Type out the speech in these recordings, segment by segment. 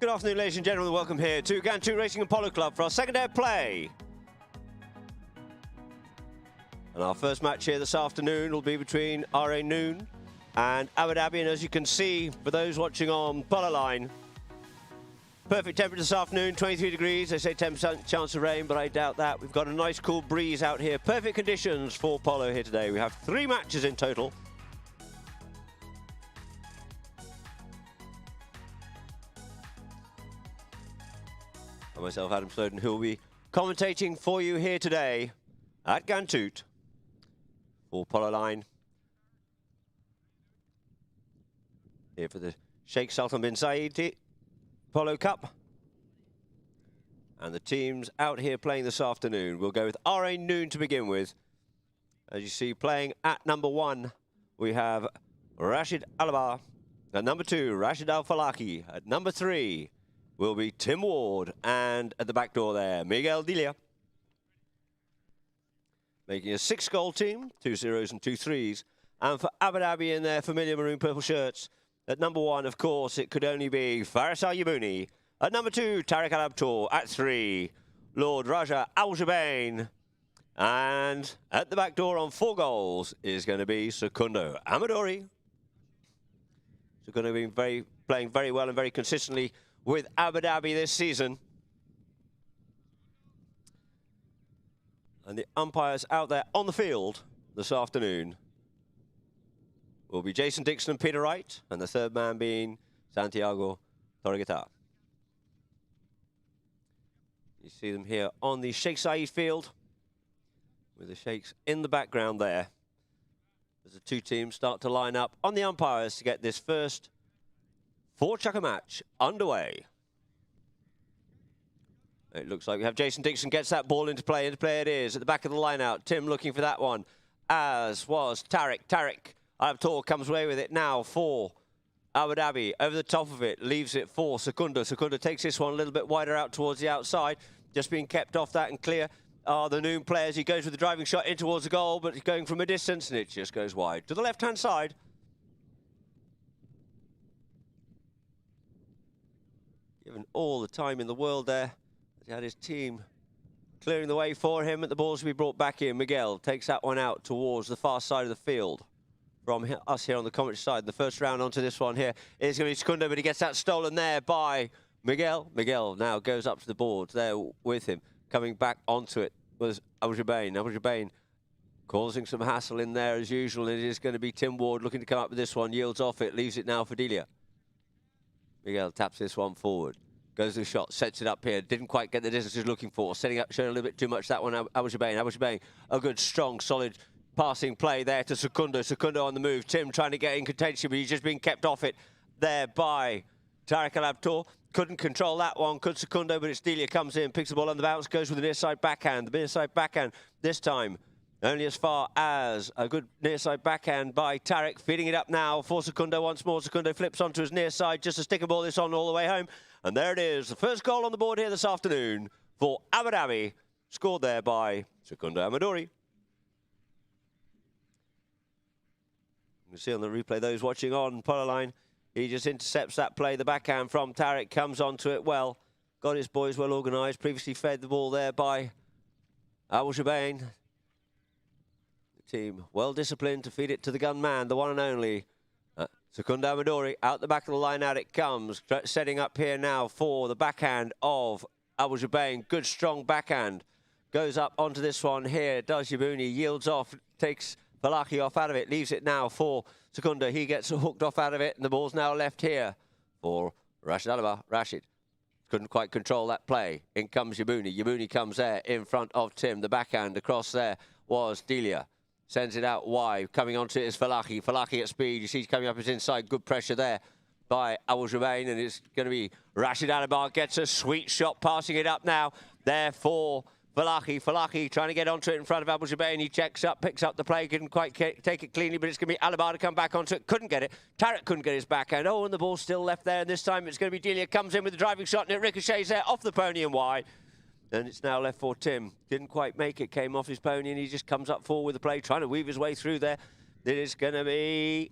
Good afternoon, ladies and gentlemen. Welcome here to Ghantoot Racing and Polo Club for our second day of play. And our first match here this afternoon will be between RA Noon and Abu Dhabi. And as you can see, for those watching on Polo Line, perfect temperature this afternoon, 23 degrees. They say 10% chance of rain, but I doubt that. We've got a nice cool breeze out here. Perfect conditions for Polo here today. We have 3 matches in total. And myself, Adam Snowden, who will be commentating for you here today at Ghantoot for Polo Line. Here for the Sheikh Sultan bin Zayed Polo Cup. And the teams out here playing this afternoon. We'll go with RA Noon to begin with. As you see, playing at number 1, we have Rashid Alabar. At number 2, Rashid Al-Falaki. At number 3, will be Tim Ward, and at the back door there, Miguel Delia. Making a 6-goal team, 2 zeros and 2 threes. And for Abu Dhabi in their familiar maroon purple shirts, at number 1, of course, it could only be Faris Al-Yabouni. At number 2, Tariq Al-Abtour. At 3, Lord Raja Al-Jubain. And at the back door on 4 goals is going to be Secundo Amadori. Secundo being playing very well and very consistently with Abu Dhabi this season. And the umpires out there on the field this afternoon will be Jason Dixon and Peter Wright, and the third man being Santiago Torreguita. You see them here on the Sheikh Zayed field with the Sheikhs in the background there as the 2 teams start to line up on the umpires to get this first 4-chucker match underway. It looks like we have Jason Dixon gets that ball into play. Into play it is at the back of the line out. Tim looking for that one, as was Tariq. Tariq Al-Abtour comes away with it now for Abu Dhabi. Over the top of it, leaves it for Secundo. Secundo takes this one a little bit wider out towards the outside. Just being kept off that and clear are the Noon players. He goes with the driving shot in towards the goal, but he's going from a distance and it just goes wide to the left-hand side. Given all the time in the world there. He had his team clearing the way for him, and the ball's to be brought back in. Miguel takes that one out towards the far side of the field from us here on the commentary side. The first round onto this one here is going to be Secundo, but he gets that stolen there by Miguel. Miguel now goes up to the boards there with him. Coming back onto it was Al-Jubain. Al-Jubain causing some hassle in there as usual. It is going to be Tim Ward looking to come up with this one. Yields off it, leaves it now for Delia. Miguel taps this one forward. Goes to the shot, sets it up here. Didn't quite get the distance he was looking for. Setting up, showing a little bit too much that one. Al-Jubain. Al-Jubain, a good, strong, solid passing play there to Secundo. Secundo on the move. Tim trying to get in contention, but he's just being kept off it there by Tariq Al-Abtour. Couldn't control that one, could Secundo, but it's Delia comes in, picks the ball on the bounce, goes with the near side backhand. The near side backhand this time only as far as a good near side backhand by Tariq. Feeding it up now for Secundo once more. Secundo flips onto his near side just to stick a ball this on all the way home. And there it is, the first goal on the board here this afternoon for Abu Dhabi, scored there by Secundo Amadori. You can see on the replay, those watching on Polo Line, he just intercepts that play. The backhand from Tariq comes onto it well. Got his boys well organised. Previously fed the ball there by Al-Jubain. The team well disciplined to feed it to the gun man, the one and only Secundo Amadori. Out the back of the line out it comes. Setting up here now for the backhand of Al-Jubain. Good strong backhand. Goes up onto this one here. Does Yabouni, yields off, takes Falaki off out of it, leaves it now for Secundo. He gets hooked off out of it, and the ball's now left here for Rashid Alabar. Rashid couldn't quite control that play. In comes Yabouni. Yabouni comes there in front of Tim. The backhand across there was Delia. Sends it out wide. Coming onto it is Falaki. Falaki at speed. You see he's coming up his inside. Good pressure there by Al-Jubain, and it's going to be Rashid Alabar gets a sweet shot, passing it up now. There for Falaki. Falaki trying to get onto it in front of Al-Jubain. He checks up, picks up the play, couldn't quite take it cleanly, but it's going to be Alabar to come back onto it. Couldn't get it. Tariq couldn't get his backhand. Oh, and the ball's still left there, and this time it's going to be Delia. Comes in with the driving shot, and it ricochets there off the pony and wide. And it's now left for Tim. Didn't quite make it, came off his pony, and he just comes up forward with the play, trying to weave his way through there. It is going to be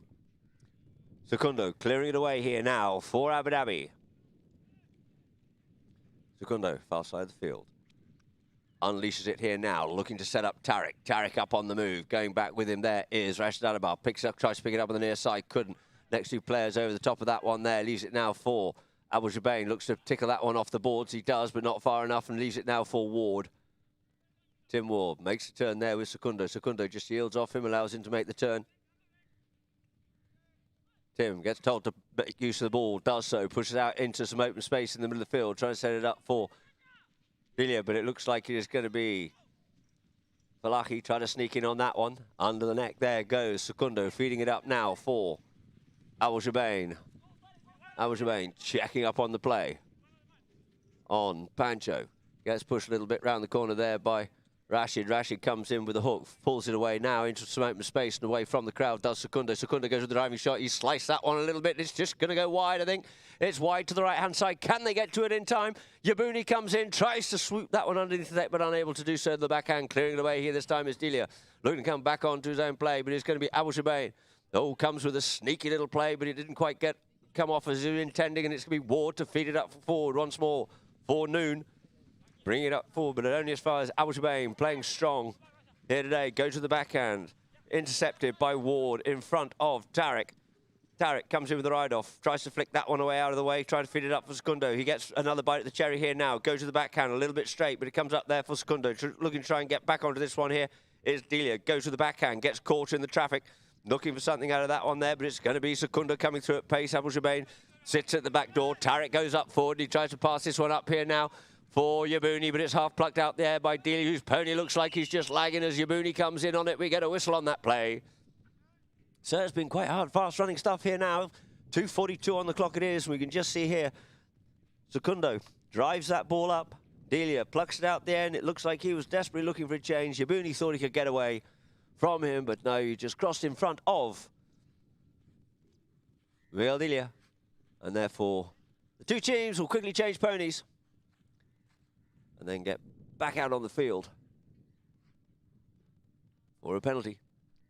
Secundo clearing it away here now for Abu Dhabi. Secundo, far side of the field. Unleashes it here now, looking to set up Tariq. Tariq up on the move. Going back with him there is Rashid Alabar. Picks up, tries to pick it up on the near side. Couldn't. Next two players over the top of that one there. Leaves it now for Abu Jabain. Looks to tickle that one off the boards. He does, but not far enough, and leaves it now for Ward. Tim Ward makes a turn there with Secundo. Secundo just yields off him, allows him to make the turn. Tim gets told to make use of the ball, does so, pushes out into some open space in the middle of the field, trying to set it up for Delia, but it looks like it is going to be Falahi trying to sneak in on that one. Under the neck there goes Secundo, feeding it up now for Abu Jabain. Abu Jabain checking up on the play on Pancho. Gets pushed a little bit round the corner there by Rashid. Rashid comes in with a hook, pulls it away now into some open space and away from the crowd does Secundo. Secundo goes with the driving shot. He sliced that one a little bit. It's just going to go wide, I think. It's wide to the right-hand side. Can they get to it in time? Yabuni comes in, tries to swoop that one underneath the net, but unable to do so. The backhand clearing it away here this time is Delia. Looking to come back onto his own play, but it's going to be Abu Jabain. Oh, comes with a sneaky little play, but it didn't quite come off as he was intending, and it's going to be Ward to feed it up forward once more for Noon. Bring it up forward, but only as far as Abu Jabain playing strong here today. Go to the backhand. Intercepted by Ward in front of Tariq. Tariq comes in with the ride-off. Tries to flick that one away out of the way. Trying to feed it up for Secundo. He gets another bite at the cherry here now. Goes to the backhand a little bit straight, but it comes up there for Secundo. Looking to try and get back onto this one here is Delia. Goes to the backhand. Gets caught in the traffic. Looking for something out of that one there, but it's going to be Secundo coming through at pace. Abu Jabain sits at the back door. Tariq goes up forward. He tries to pass this one up here now for Yabuni, but it's half plucked out there by Delia, whose pony looks like he's just lagging as Yabuni comes in on it. We get a whistle on that play. So it's been quite hard, fast-running stuff here now. 2:42 on the clock it is. We can just see here, Secundo drives that ball up. Delia plucks it out the end. It looks like he was desperately looking for a change. Yabuni thought he could get away from him, but no, he just crossed in front of Real Delia. And therefore, the two teams will quickly change ponies and then get back out on the field for a penalty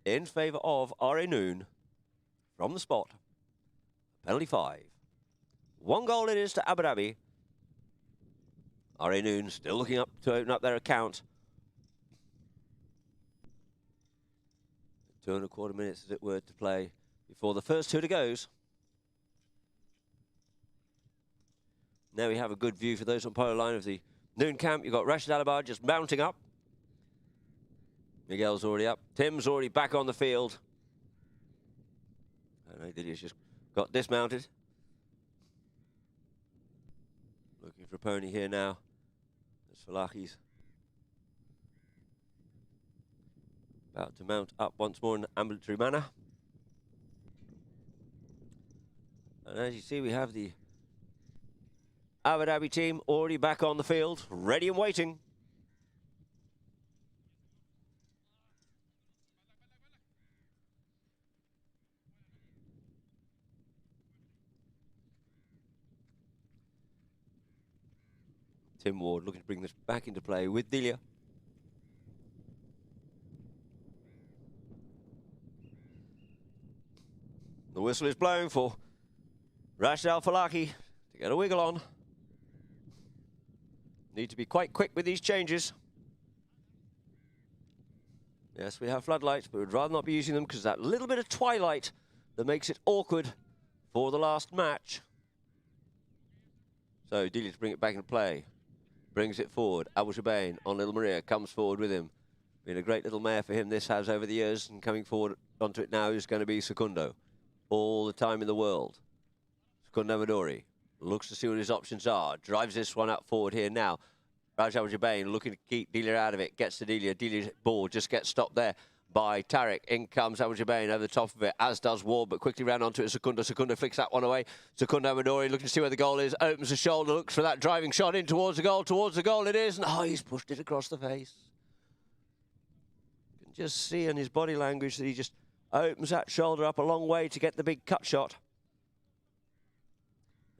in favour of R.A. Noon from the spot. Penalty 5. 1 goal it is to Abu Dhabi. R.A. Noon still looking up to open up their account. 2.25 minutes, as it were, to play before the first hooter goes. Now we have a good view for those on Polo line of the Noon camp. You've got Rashid Alabar just mounting up. Miguel's already up. Tim's already back on the field. I know Didier's just got dismounted. Looking for a pony here now. There's Falahi's about to mount up once more in an ambulatory manner. And as you see, we have the Abu Dhabi team already back on the field, ready and waiting. Tim Ward looking to bring this back into play with Delia. The whistle is blown for Rashid Al-Falahi to get a wiggle on. Need to be quite quick with these changes. Yes, we have floodlights, but we'd rather not be using them because that little bit of twilight that makes it awkward for the last match. So Delia to bring it back into play. Brings it forward. Abu Jabain on Little Maria comes forward with him. Been a great little mare for him, this has over the years, and coming forward onto it now is going to be Secundo. All the time in the world. Secundo Amadori looks to see what his options are. Drives this one up forward here now. Raj Abu Jabain looking to keep Delia out of it. Gets to Delia. Delia's ball just gets stopped there by Tariq. In comes Abu Jabain over the top of it, as does Ward, but quickly ran onto it. Secundo. Secundo flicks that one away. Secundo Amadori looking to see where the goal is. Opens the shoulder, looks for that driving shot in towards the goal. Towards the goal it is. And oh, he's pushed it across the face. You can just see in his body language that he just opens that shoulder up a long way to get the big cut shot.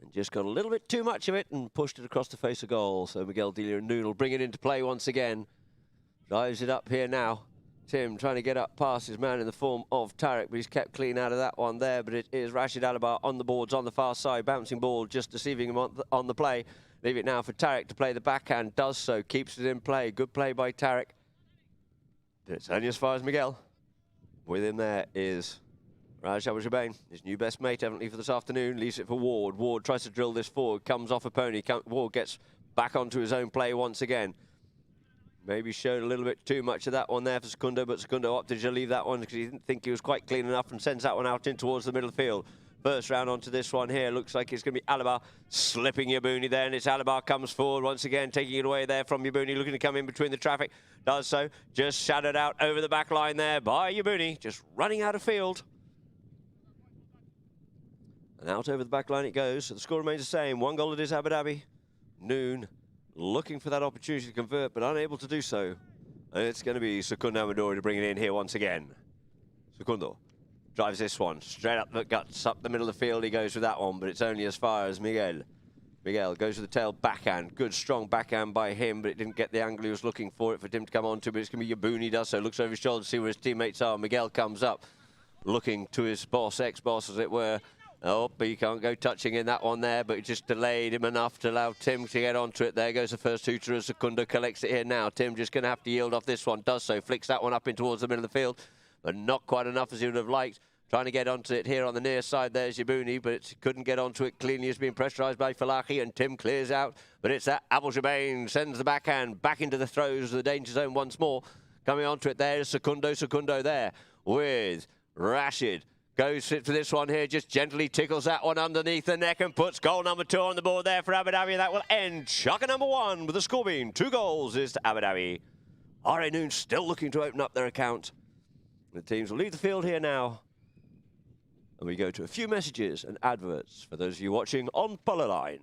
And just got a little bit too much of it and pushed it across the face of goal. So Miguel Delia and Noon will bring it into play once again. Drives it up here now. Tim trying to get up past his man in the form of Tariq, but he's kept clean out of that one there. But it is Rashid Alabar on the boards on the far side. Bouncing ball, just deceiving him on the play. Leave it now for Tarek to play the backhand. Does so. Keeps it in play. Good play by Tarek. It's only as far as Miguel. With him there is Raj Abou-Jabain, his new best mate, evidently, for this afternoon. Leaves it for Ward. Ward tries to drill this forward. Comes off a pony. Ward gets back onto his own play once again. Maybe showed a little bit too much of that one there for Secundo, but Secundo opted to leave that one because he didn't think he was quite clean enough and sends that one out in towards the middle of the field. First round onto this one here. Looks like it's going to be Alibar slipping Yabuni there, and it's Alibar comes forward once again, taking it away there from Yabuni, looking to come in between the traffic. Does so. Just shadowed out over the back line there by Yabuni, just running out of field. And out over the back line it goes. So the score remains the same. 1 goal it is Abu Dhabi. Noon looking for that opportunity to convert, but unable to do so. And it's going to be Secundo Amadori to bring it in here once again. Secundo drives this one straight up the guts, up the middle of the field. He goes with that one, but it's only as far as Miguel. Miguel goes with the tail backhand. Good, strong backhand by him, but it didn't get the angle he was looking for it for him to come on to. But it's going to be Yabuni does so. Looks over his shoulder to see where his teammates are. Miguel comes up, looking to his boss, ex-boss as it were. Oh, but he can't go touching in that one there, but it just delayed him enough to allow Tim to get onto it. There goes the first hooter as Secundo collects it here now. Tim just going to have to yield off this one. Does so. Flicks that one up in towards the middle of the field, but not quite enough as he would have liked. Trying to get onto it here on the near side. There's Yabuni, but couldn't get onto it cleanly. He's being pressurised by Falahi, and Tim clears out. But it's that Abou-Jabain sends the backhand back into the throes of the danger zone once more. Coming onto it there is Secundo. Secundo there with Rashid. Goes for this one here, just gently tickles that one underneath the neck and puts goal number 2 on the board there for Abu Dhabi. That will end Chukka number 1 with the score being 2 goals is to Abu Dhabi. RA Noon still looking to open up their account. The teams will leave the field here now. And we go to a few messages and adverts for those of you watching on Polo Line.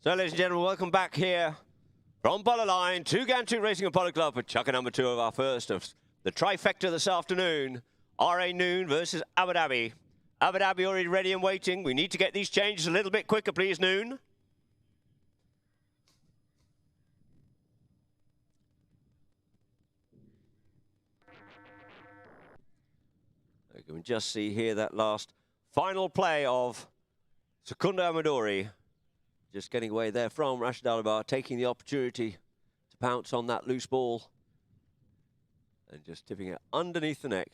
So, ladies and gentlemen, welcome back here from Polo Line to Ghantoot Racing and Polo Club for Chukka number 2 of our first of the trifecta this afternoon. RA Noon versus Abu Dhabi. Abu Dhabi already ready and waiting. We need to get these changes a little bit quicker, please, Noon. You can just see here that last final play of Secundo Amadori. Just getting away there from Rashid Alibar, taking the opportunity to pounce on that loose ball. And just tipping it underneath the neck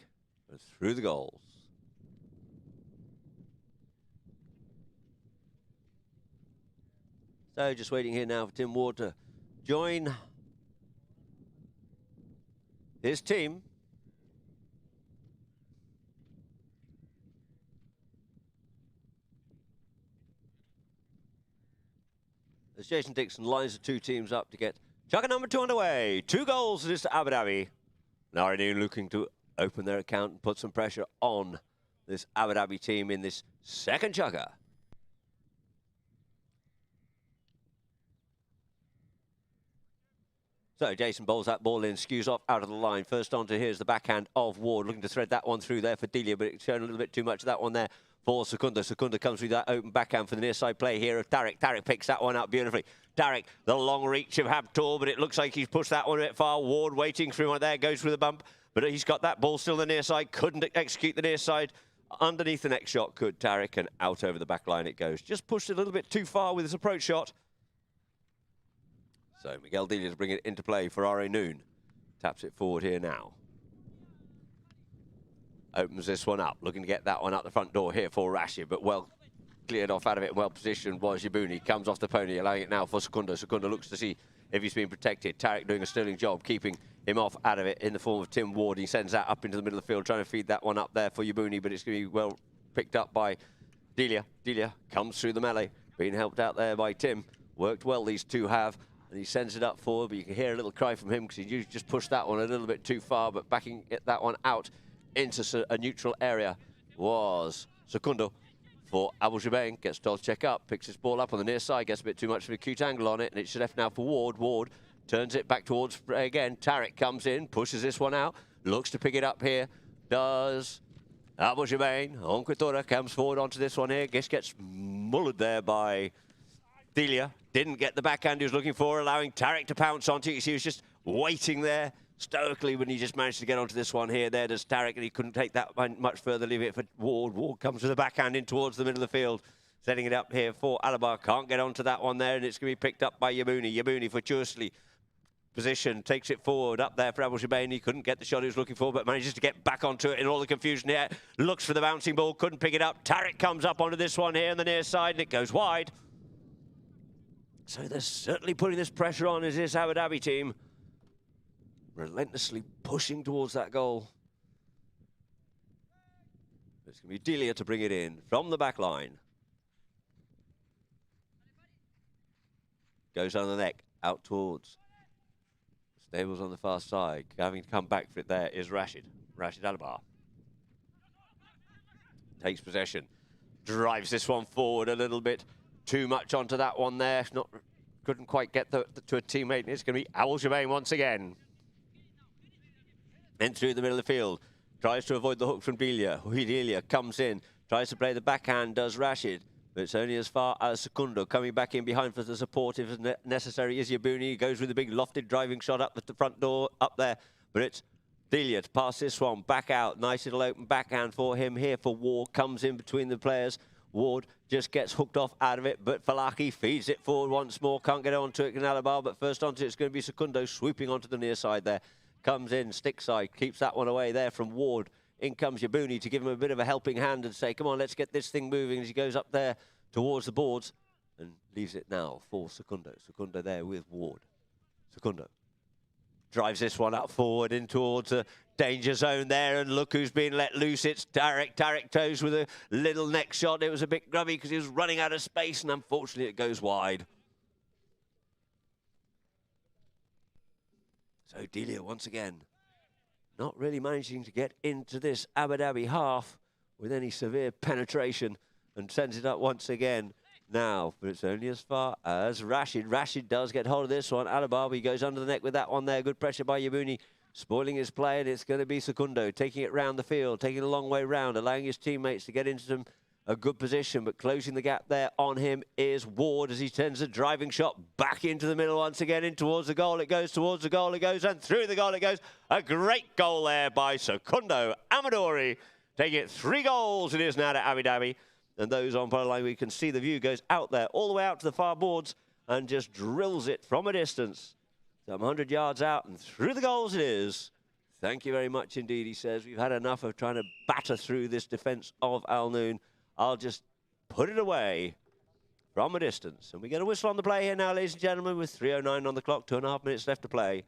and through the goals. So just waiting here now for Tim Ward to join his team. As Jason Dixon lines the 2 teams up to get Chukka number 2 underway. 2 goals it is to Abu Dhabi. Now they're looking to open their account and put some pressure on this Abu Dhabi team in this second Chukka. So Jason bowls that ball in, skews off out of the line. First onto here's the backhand of Ward, looking to thread that one through there for Delia, but it's shown a little bit too much of that one there for Secunda. Secunda comes through that open backhand for the near side play here of Tarek. Tarek picks that one up beautifully. Tarek, the long reach of Habtoor, but it looks like he's pushed that one a bit far. Ward waiting through one there, goes through the bump, but he's got that ball still on the near side. Couldn't execute the near side. Underneath the next shot could Tarek, and out over the back line it goes. Just pushed a little bit too far with his approach shot. So Miguel Delia to bring it into play for R.A. Noon. Taps it forward here now. Opens this one up, looking to get that one up the front door here for Rashid, but well cleared off out of it, well positioned was Yabuni. Comes off the pony, allowing it now for Secunda. Secunda looks to see if he's being protected. Tarek doing a sterling job, keeping him off out of it in the form of Tim Ward. He sends that up into the middle of the field, trying to feed that one up there for Yabuni, but it's going to be well picked up by Delia. Delia comes through the melee, being helped out there by Tim. Worked well, these two have. And he sends it up forward, but you can hear a little cry from him because he just pushed that one a little bit too far, but backing that one out into a neutral area was Secundo for Abu Jabain. Gets told to check up, picks his ball up on the near side, gets a bit too much of a acute angle on it, and it's left now for Ward. Ward turns it back towards play again. Tarek comes in, pushes this one out, looks to pick it up here. Does Abu Jabain. Onquitora comes forward onto this one here. Gets mullered there by Delia. Didn't get the backhand he was looking for, allowing Tarek to pounce onto it. He was just waiting there stoically when he just managed to get onto this one here. There does Tarek, and he couldn't take that much further, leave it for Ward. Ward comes with the backhand in towards the middle of the field, setting it up here for Alabar. Can't get onto that one there, and it's going to be picked up by Yabuni. Yabuni fortuitously position, takes it forward up there for Abu Shabain. He couldn't get the shot he was looking for, but manages to get back onto it in all the confusion here. Looks for the bouncing ball, couldn't pick it up. Tarek comes up onto this one here on the near side, and it goes wide. So they're certainly putting this pressure on as this Abu Dhabi team. Relentlessly pushing towards that goal. It's going to be Delia to bring it in from the back line. Goes on the neck, out towards Stables on the far side. Having to come back for it there is Rashid Alabar. Takes possession, drives this one forward a little bit too much onto that one there. Couldn't quite get to a teammate. It's going to be Al Jabain once again. Then through the middle of the field, tries to avoid the hook from Delia. Delia comes in, tries to play the backhand, does Rashid, but it's only as far as Secundo. Coming back in behind for the support if necessary is Yabuni. He goes with a big lofted driving shot up at the front door up there, but it's Delia to pass this one back out. Nice little open backhand for him here for Ward. Comes in between the players. Ward just gets hooked off out of it, but Falaki feeds it forward once more. Can't get onto it, Canalabar, but first onto it's going to be Secundo swooping onto the near side there. Comes in, stick side, keeps that one away there from Ward. In comes Yabuni to give him a bit of a helping hand and say, come on, let's get this thing moving as he goes up there towards the boards and leaves it now for Secundo. Secundo there with Ward. Secundo drives this one up forward in towards a danger zone there, and look who's been let loose. It's Tarek. Tarek toes with a little neck shot. It was a bit grubby because he was running out of space, and unfortunately it goes wide. So Delia once again not really managing to get into this Abu Dhabi half with any severe penetration, and sends it up once again now, but it's only as far as Rashid. Rashid does get hold of this one. Alababi goes under the neck with that one there. Good pressure by Yabuni, spoiling his play, and it's going to be Secundo taking it round the field, taking it a long way round, allowing his teammates to get into a good position, but closing the gap there on him is Ward as he sends a driving shot back into the middle once again, in towards the goal. It goes towards the goal, it goes, and through the goal it goes. A great goal there by Secundo Amadori, taking it 3 goals it is now to Abu Dhabi. And those on Polo line, we can see the view goes out there, all the way out to the far boards, and just drills it from a distance. Some 100 yards out, and through the goals it is. Thank you very much indeed, he says. We've had enough of trying to batter through this defence of Al Noon. I'll just put it away from a distance. And we get a whistle on the play here now, ladies and gentlemen, with 3:09 on the clock, 2.5 minutes left to play.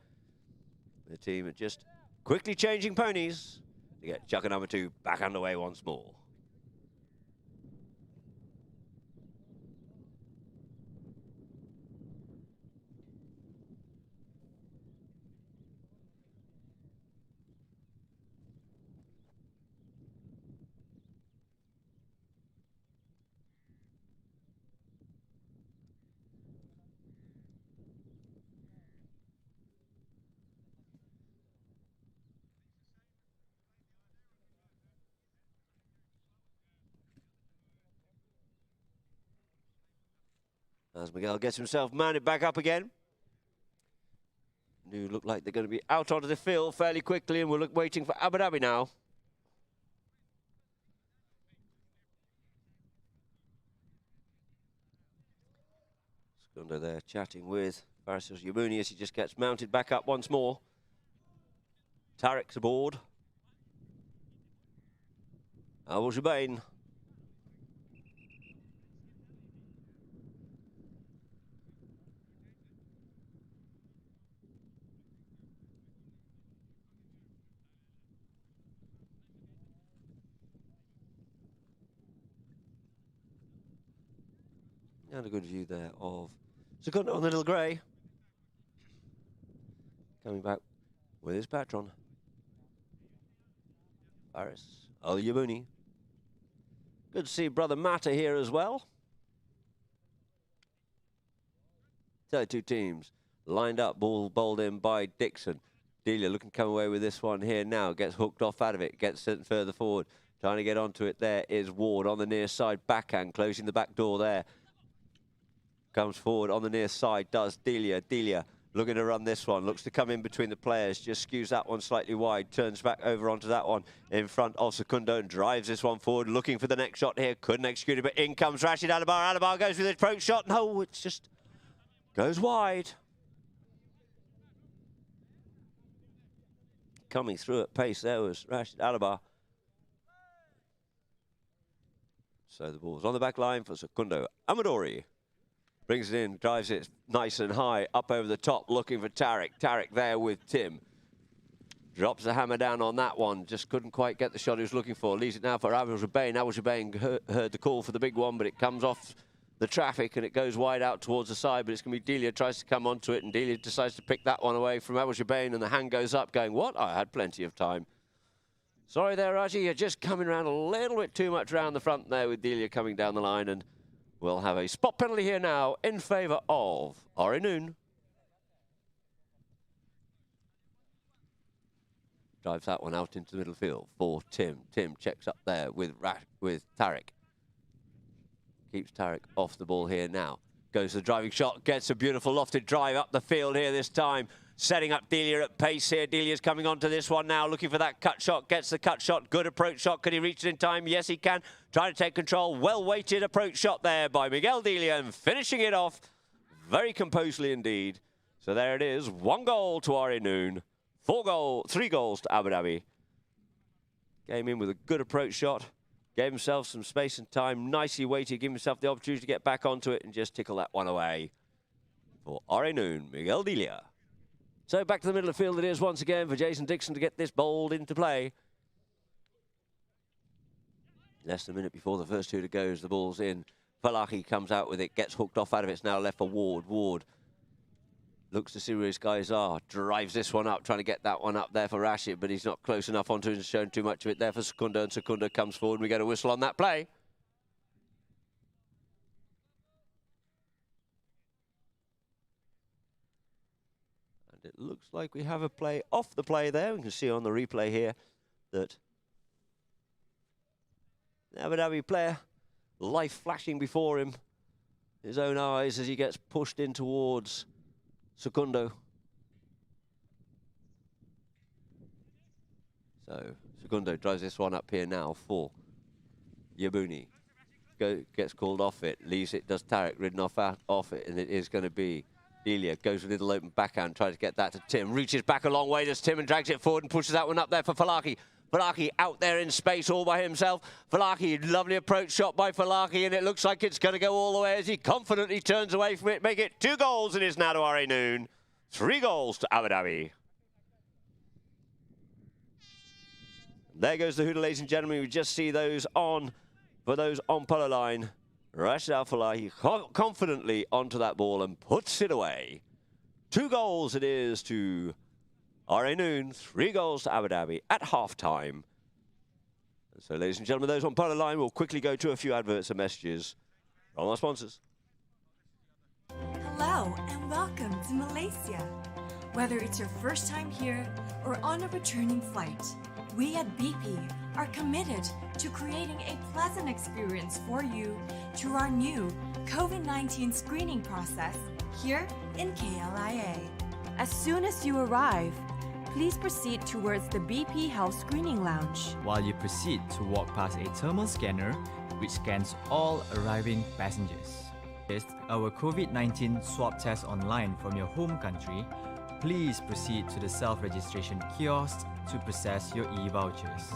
The team are just quickly changing ponies to get chucker number 2 back underway once more. As Miguel gets himself mounted back up again. New look like they're going to be out onto the field fairly quickly, and we're waiting for Abu Dhabi now. Segundo there chatting with Faris Yabuni as he just gets mounted back up once more. Tarek's aboard. Al Jubain. And a good view there of Segundo on the little grey. Coming back with his patron. Faris Al Yabuni. Good to see brother Mata here as well. So two teams lined up, ball bowled in by Dixon. Delia looking to come away with this one here now. Gets hooked off out of it, gets sent further forward. Trying to get onto it there is Ward on the near side backhand, closing the back door there. Comes forward on the near side, does Delia. Delia looking to run this one, looks to come in between the players, just skews that one slightly wide, turns back over onto that one in front of Segundo and drives this one forward, looking for the next shot here. Couldn't execute it, but in comes Rashid Alabar. Alabar goes with the approach shot. No, it's just goes wide. Coming through at pace there was Rashid Alabar. So the ball's on the back line for Segundo. Amadori brings it in, drives it nice and high, up over the top, looking for Tarek. Tarek there with Tim. Drops the hammer down on that one, just couldn't quite get the shot he was looking for. Leaves it now for Al Jubain. Al Jubain heard the call for the big one, but it comes off the traffic and it goes wide out towards the side, but it's going to be Delia tries to come onto it, and Delia decides to pick that one away from Al Jubain, and the hand goes up going, what? I had plenty of time. Sorry there, Raji, you're just coming around a little bit too much round the front there with Delia coming down the line, and we'll have a spot penalty here now in favour of Orinoon. Drives that one out into the middle field for Tim. Tim checks up there with Tarek. Keeps Tarek off the ball here now. Goes the driving shot, gets a beautiful lofted drive up the field here this time. Setting up Delia at pace here. Delia's coming onto this one now, looking for that cut shot. Gets the cut shot. Good approach shot. Can he reach it in time? Yes, he can. Trying to take control. Well-weighted approach shot there by Miguel Delia, and finishing it off very composedly indeed. So there it is. 1 goal to Orinoon. 3 goals to Abu Dhabi. Came in with a good approach shot. Gave himself some space and time. Nicely weighted. Give himself the opportunity to get back onto it and just tickle that one away. For Orinoon, Miguel Delia. So back to the middle of the field it is once again for Jason Dixon to get this bowled into play. Less than a minute before the first 2 to go as the ball's in. Falahi comes out with it, gets hooked off out of it. It's now left for Ward. Ward looks to see where his guys are. Drives this one up, trying to get that one up there for Rashid, but he's not close enough onto it and shown too much of it there for Segundo, and Segundo comes forward and we get a whistle on that play. It looks like we have a play off the play there. We can see on the replay here that the Abu Dhabi player, life flashing before him, his own eyes as he gets pushed in towards Segundo. So Segundo drives this one up here now for Yabuni. Gets called off it, leaves it, does Tarek, ridden off it, and it is going to be Delia. Goes with a little open backhand, tries to get that to Tim. Reaches back a long way, does Tim, and drags it forward and pushes that one up there for Falahi. Falahi out there in space all by himself. Falahi, lovely approach shot by Falahi, and it looks like it's going to go all the way as he confidently turns away from it. Make it 2 goals, and it's now to Orinoon. 3 goals to Abu Dhabi. There goes the hooter, ladies and gentlemen. We just see those on, for those on Polo line. Rashid Al-Falahi confidently onto that ball and puts it away. 2 goals it is to Orinoon, 3 goals to Abu Dhabi at half-time. So, ladies and gentlemen, those on Polo line will quickly go to a few adverts and messages from our sponsors. Hello and welcome to Malaysia. Whether it's your first time here or on a returning flight, We at BP are committed to creating a pleasant experience for you through our new COVID-19 screening process here in KLIA. As soon as you arrive, please proceed towards the BP Health Screening Lounge. While you proceed to walk past a thermal scanner, which scans all arriving passengers. Test our COVID-19 swab test online from your home country. Please proceed to the self-registration kiosk to process your e-vouchers.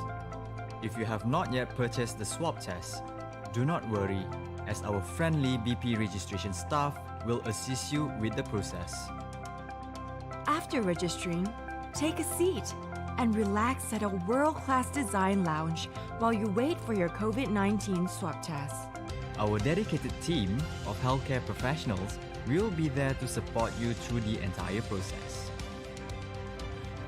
If you have not yet purchased the swab test, do not worry, as our friendly BP registration staff will assist you with the process. After registering, take a seat and relax at a world-class design lounge while you wait for your COVID-19 swab test. Our dedicated team of healthcare professionals will be there to support you through the entire process.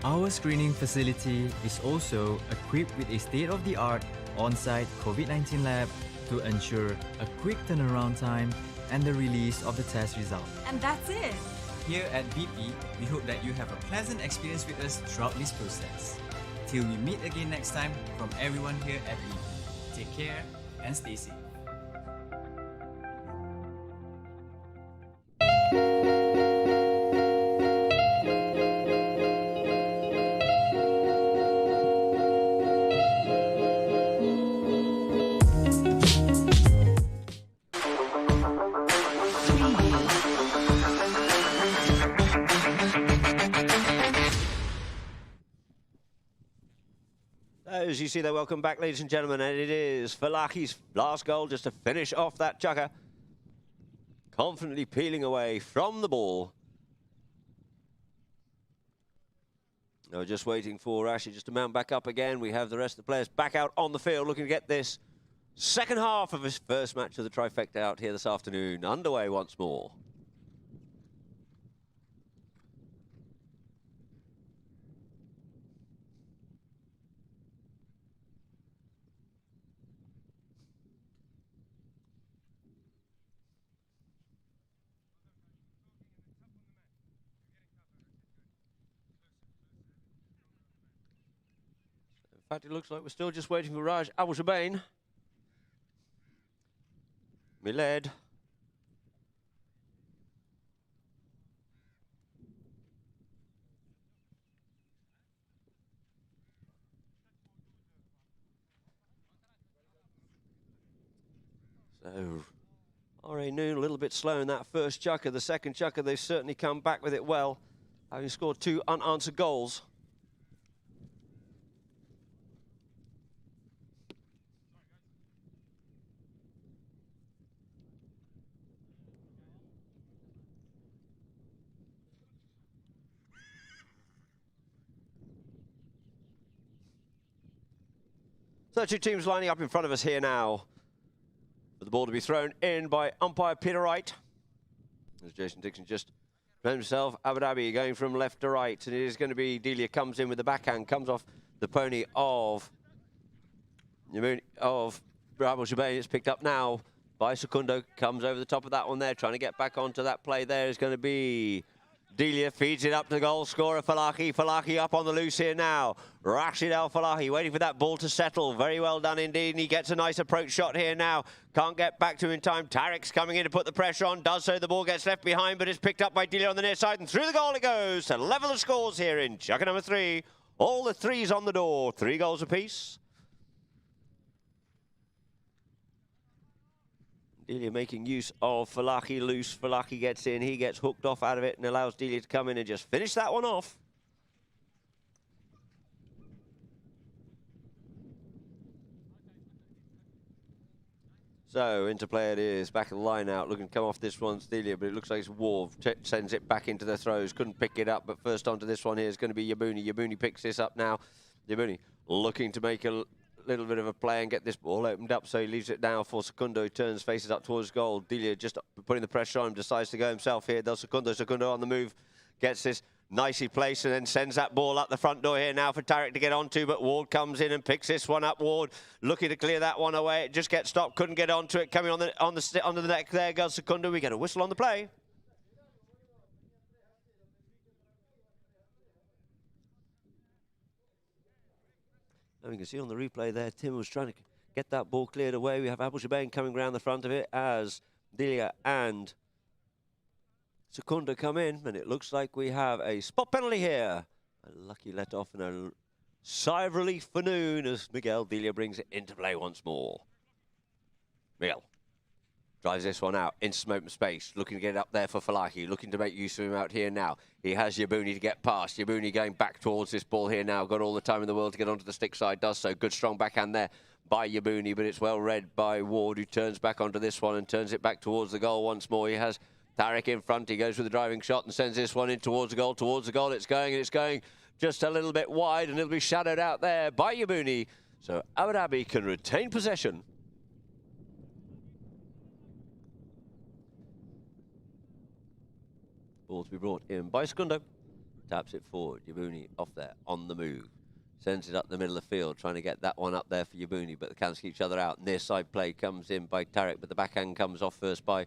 Our screening facility is also equipped with a state-of-the-art on-site COVID-19 lab to ensure a quick turnaround time and the release of the test result. And that's it. Here at BP, we hope that you have a pleasant experience with us throughout this process. Till we meet again next time, from everyone here at BP, take care and stay safe. As you see there, welcome back, ladies and gentlemen, and it is Falahi's last goal just to finish off that chukker. Confidently peeling away from the ball. Now we're just waiting for Ashley just to mount back up again. We have the rest of the players back out on the field looking to get this second half of his first match of the trifecta out here this afternoon underway once more. In fact, it looks like we're still just waiting for Raj Abushabain. Miled. So, RA Noon a little bit slow in that first chukker. The second chukker, they've certainly come back with it well, having scored 2 unanswered goals. So 2 teams lining up in front of us here now. For the ball to be thrown in by umpire Peter Wright. As Jason Dixon just found himself, Abu Dhabi going from left to right. And it is going to be Delia comes in with the backhand, comes off the pony of Abul Shabain. It's picked up now by Secundo. Comes over the top of that one there, trying to get back onto that play there. Is going to be Delia, feeds it up to the goal scorer, Falahi. Falahi up on the loose here now. Rashid Al Falahi waiting for that ball to settle. Very well done indeed. And he gets a nice approach shot here now. Can't get back to him in time. Tariq's coming in to put the pressure on. Does so. The ball gets left behind, but it's picked up by Delia on the near side. And through the goal it goes to level the scores here in chukker number 3. All the 3s on the door. 3 goals apiece. Delia making use of Falahi loose. Falahi gets in, he gets hooked off out of it and allows Delia to come in and just finish that one off. So, interplay it is, back of the line out, looking to come off this one's Delia, but it looks like it's Warv, sends it back into the throws, couldn't pick it up, but first onto this one here is going to be Yabuni. Yabuni picks this up now. Yabuni looking to make a little bit of a play and get this ball opened up, so he leaves it down for Secundo, who turns, faces up towards goal. Delia just putting the pressure on him, decides to go himself here, does Secundo. Secundo on the move, gets this nicely placed and then sends that ball up the front door here now for Tariq to get onto, but Ward comes in and picks this one up. Ward looking to clear that one away, it just gets stopped, couldn't get onto it, coming on the neck there goes Secundo. We get a whistle on the play. And you can see on the replay there, Tim was trying to get that ball cleared away. We have Abu Shabain coming round the front of it as Delia and Secunda come in, and it looks like we have a spot penalty here. A lucky let off and a sigh of relief for Noon as Miguel Delia brings it into play once more. Miguel drives this one out into some open space, looking to get it up there for Falahi, looking to make use of him out here now. He has Yabuni to get past. Yabuni going back towards this ball here now. Got all the time in the world to get onto the stick side, does so. Good strong backhand there by Yabuni, but it's well read by Ward, who turns back onto this one and turns it back towards the goal once more. He has Tarek in front. He goes with the driving shot and sends this one in towards the goal. Towards the goal it's going, and it's going just a little bit wide, and it'll be shadowed out there by Yabuni. So Abu Dhabi can retain possession. Ball to be brought in by Secundo. Taps it forward. Yabuni off there on the move. Sends it up the middle of the field, trying to get that one up there for Yabuni, but they cancel each other out. Near side play comes in by Tarek, but the backhand comes off first by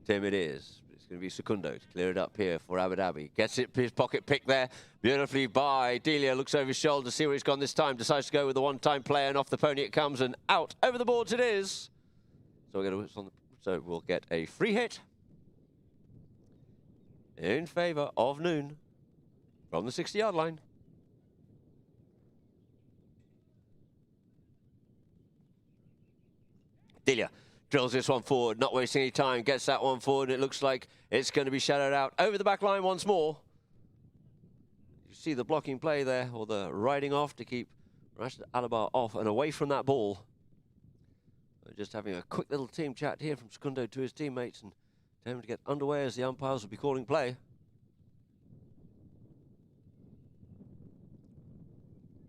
Tim. It is. It's going to be Secundo to clear it up here for Abu Dhabi. Gets it, his pocket pick there beautifully by Delia. Looks over his shoulder to see where he's gone this time. Decides to go with the one-time play, and off the pony it comes, and out over the boards it is. So we'll get a free hit in favour of Noon from the 60-yard line. Delia drills this one forward, not wasting any time, gets that one forward, and it looks like it's going to be shadowed out over the back line once more. You see the blocking play there, or the riding off to keep Rashid Alabar off and away from that ball. We're just having a quick little team chat here from Secundo to his teammates, and time to get underway as the umpires will be calling play.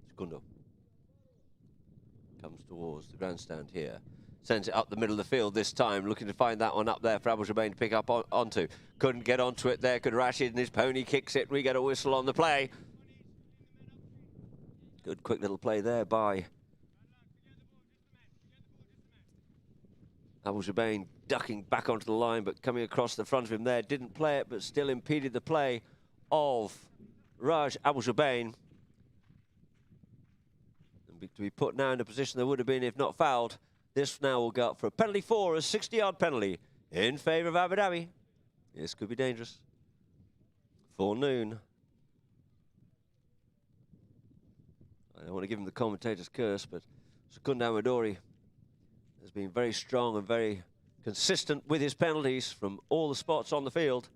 Secundo comes towards the grandstand here. Sends it up the middle of the field this time, looking to find that one up there for Abu Shabain to pick up onto. Couldn't get onto it there, could Rashid, and his pony kicks it. We get a whistle on the play. Good quick little play there by Abu Shabain, ducking back onto the line, but coming across the front of him there. Didn't play it, but still impeded the play of Raj Abu Shabain. To be put now in a position there would have been if not fouled. This now will go up for a penalty for a 60-yard penalty in favour of Abu Dhabi. This could be dangerous for Noon. I don't want to give him the commentator's curse, but Secunda Amadori has been very strong and very consistent with his penalties from all the spots on the field.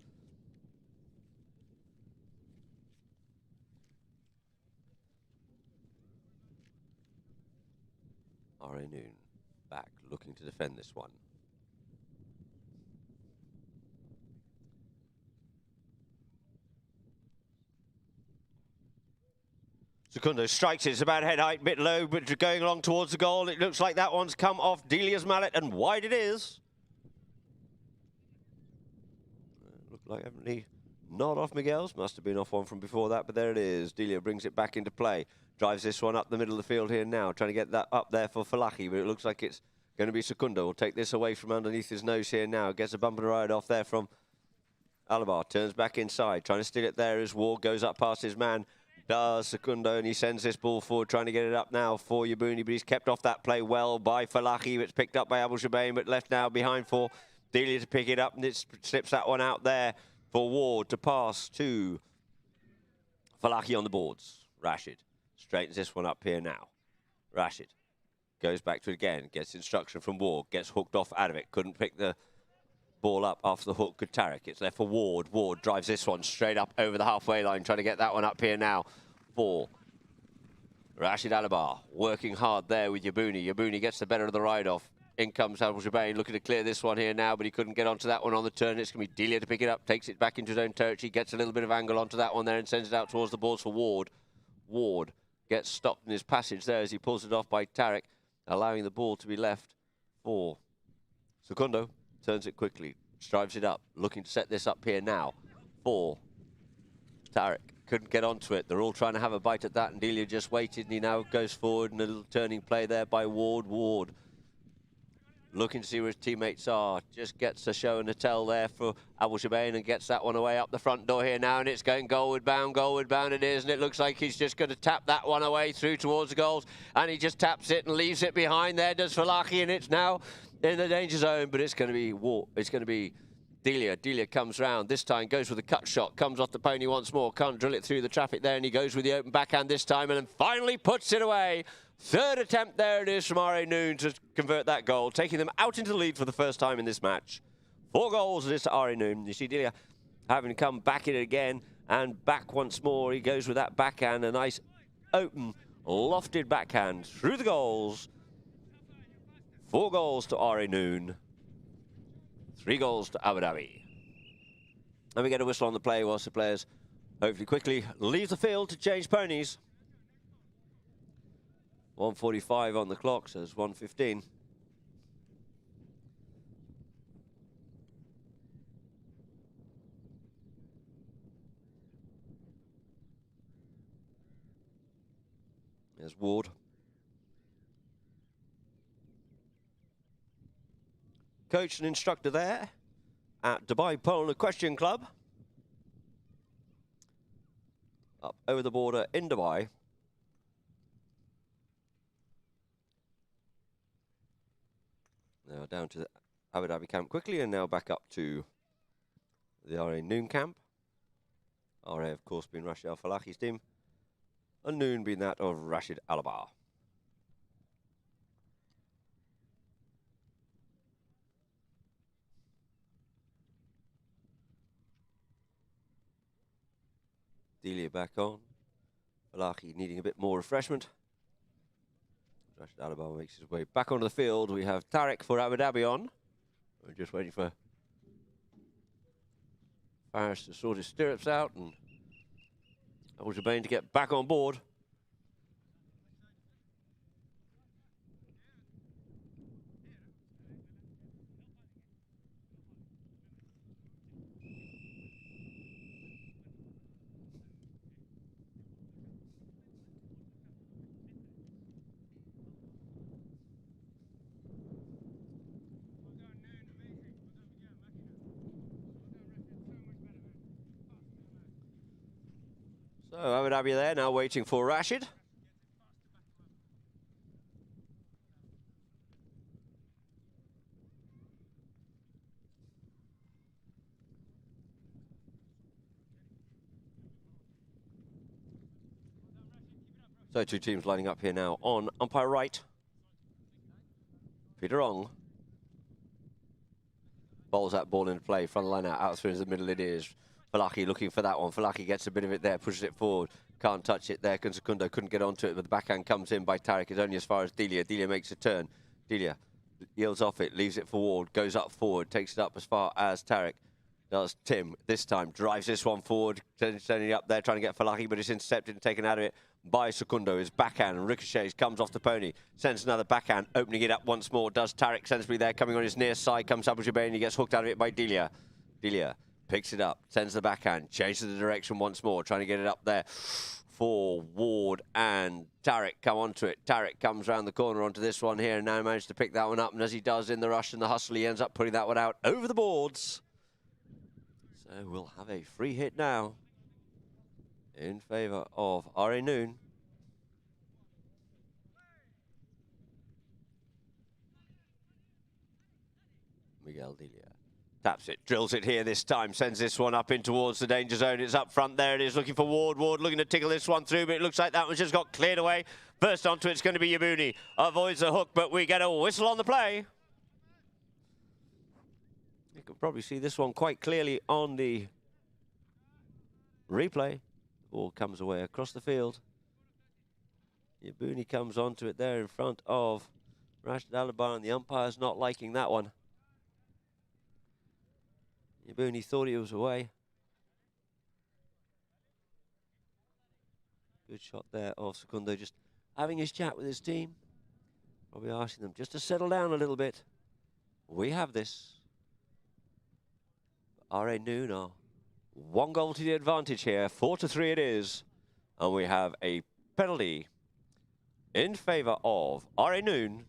R.A. Noon back, looking to defend this one. Secundo strikes it. It's about head height, bit low, but going along towards the goal. It looks like that one's come off Delia's mallet, and wide it is. Looked like evidently not off Miguel's. Must have been off one from before that, but there it is. Delia brings it back into play. Drives this one up the middle of the field here now, trying to get that up there for Falahi, but it looks like it's going to be Secundo. Will take this away from underneath his nose here now. Gets a bump and ride off there from Alabar. Turns back inside, trying to steal it there as Ward goes up past his man. Does Secundo, and he sends this ball forward, trying to get it up now for Yabuni, but he's kept off that play well by Falahi. It's picked up by Abu Shabain, but left now behind for Delia to pick it up, and it slips that one out there for Ward to pass to Falahi on the boards. Rashid straightens this one up here now. Rashid goes back to it again, gets instruction from Ward, gets hooked off out of it, couldn't pick the ball up after the hook, could Tarek. It's left for Ward. Ward drives this one straight up over the halfway line, trying to get that one up here now for Rashid Alabar. Working hard there with Yabuni. Yabuni gets the better of the ride-off. In comes Abu Shabain, looking to clear this one here now, but he couldn't get onto that one on the turn. It's going to be Delia to pick it up, takes it back into his own territory, gets a little bit of angle onto that one there and sends it out towards the boards for Ward. Ward gets stopped in his passage there as he pulls it off by Tarek, allowing the ball to be left for Secundo. Turns it quickly, drives it up, looking to set this up here now for Tarek. Couldn't get onto it. They're all trying to have a bite at that, and Delia just waited, and he now goes forward, and a little turning play there by Ward. Ward looking to see where his teammates are. Just gets a show and a tell there for Abu Shabain and gets that one away up the front door here now, and it's going goalward bound it is, and it looks like he's just going to tap that one away through towards the goals, and he just taps it and leaves it behind there, does Falahi, and it's now in the danger zone, but it's going to be Delia. Delia comes round, this time goes with a cut shot, comes off the pony once more, can't drill it through the traffic there, and he goes with the open backhand this time, and then finally puts it away. Third attempt there it is from Are Noon to convert that goal, taking them out into the lead for the first time in this match. 4 goals it is to Are Noon. You see Delia having to come back in it again, and back once more. He goes with that backhand, a nice open, lofted backhand through the goals. 4 goals to Are Noon. 3 goals to Abu Dhabi. And we get a whistle on the play whilst the players hopefully quickly leave the field to change ponies. 1:45 on the clock, so it's 1:15. There's Ward. Coach and instructor there at Dubai Polo Equestrian Club. Up over the border in Dubai. Now down to the Abu Dhabi camp quickly, and now back up to the RA Noon camp. RA, of course, being Rashid Al-Falahi's team, and Noon being that of Rashid Alabar. Delia back on. Falahi needing a bit more refreshment. Rashid Alabar makes his way back onto the field. We have Tarek for Abu Dhabi on. We're just waiting for Faris to sort his stirrups out and Abu Shabain to get back on board. So Abu Dhabi there, now waiting for Rashid. So 2 teams lining up here now on umpire right. Peter Ong. Bowls that ball into play, front line out through the middle it is. Falahi looking for that one. Falahi gets a bit of it there, pushes it forward. Can't touch it there. Kunsakundo couldn't get onto it, but the backhand comes in by Tarek. It's only as far as Delia. Delia makes a turn. Delia yields off it, leaves it for Ward, goes up forward, takes it up as far as Tarek. Does Tim this time, drives this one forward, sending it up there, trying to get Falahi, but it's intercepted and taken out of it by Secundo. His backhand ricochets, comes off the pony, sends another backhand, opening it up once more. Does Tarek sensibly there, coming on his near side, comes Abu Shabain, he gets hooked out of it by Delia. Delia picks it up, sends the backhand, changes the direction once more, trying to get it up there for Ward, and Tarek come onto it. Tarek comes round the corner onto this one here, and now managed to pick that one up, and as he does in the rush and the hustle, he ends up putting that one out over the boards. So we'll have a free hit now in favour of RA Noon. Miguel Delia taps it, drills it here this time, sends this one up in towards the danger zone. It's up front there, it is looking for Ward. Ward looking to tickle this one through, but it looks like that one's just got cleared away. First onto it's going to be Yabuni. Avoids the hook, but we get a whistle on the play. You can probably see this one quite clearly on the replay. Ball comes away across the field. Yabuni comes onto it there in front of Rashid Alabar, and the umpire's not liking that one. Yabuni thought he was away. Good shot there of Secundo, just having his chat with his team. Probably asking them just to settle down a little bit. We have this. RA Noon are 1 goal to the advantage here. 4-3 it is. And we have a penalty in favour of RA Noon.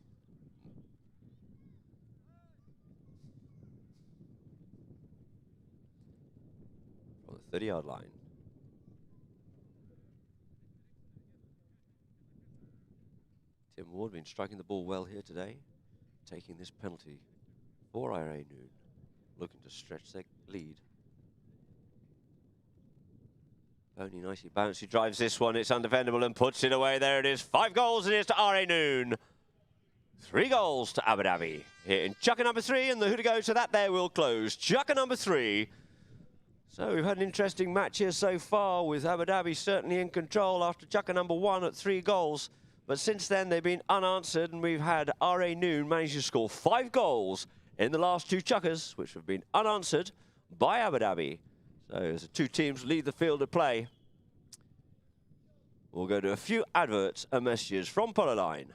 30-yard line. Tim Ward been striking the ball well here today, taking this penalty for IRA Noon, looking to stretch their lead. Pony nicely bounced, he drives this one, it's undefendable and puts it away. There it is, 5 goals it is to IRA Noon. 3 goals to Abu Dhabi. Here in chucker number 3, and the who to go to that there will close. Chucker number 3. So we've had an interesting match here so far, with Abu Dhabi certainly in control after chucker number 1 at 3 goals. But since then they've been unanswered, and we've had RA Noon manage to score 5 goals in the last 2 chukkers, which have been unanswered by Abu Dhabi. So as the 2 teams leave the field of play, we'll go to a few adverts and messages from Polo Line.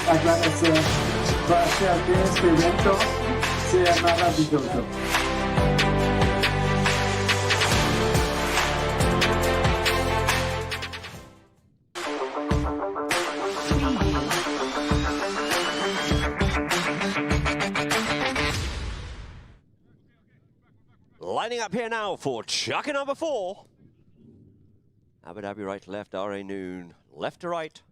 Agradecer bastante este evento, sea maravilloso. Lining up here now for chucker number 4. Abu Dhabi right to left, RA Noon left to right.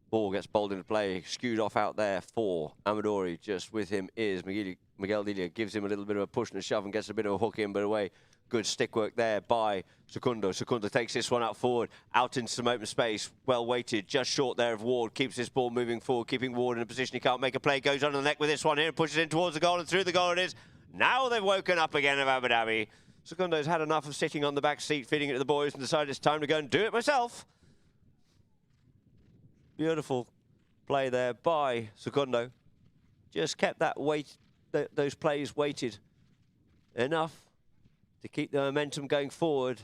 Ball gets bowled into play, skewed off out there for Amadori. Just with him is Miguel Delia, gives him a little bit of a push and a shove and gets a bit of a hook in, but away. Good stick work there by Secundo. Secundo takes this one out forward, out into some open space. Well weighted, just short there of Ward. Keeps this ball moving forward, keeping Ward in a position he can't make a play. Goes on the neck with this one here and pushes in towards the goal, and through the goal it is. Now they've woken up again of Abu Dhabi. Secundo's had enough of sitting on the back seat, feeding it to the boys, and decided it's time to go and do it myself. Beautiful play there by Secundo. Just kept that weight, those plays weighted enough to keep the momentum going forward,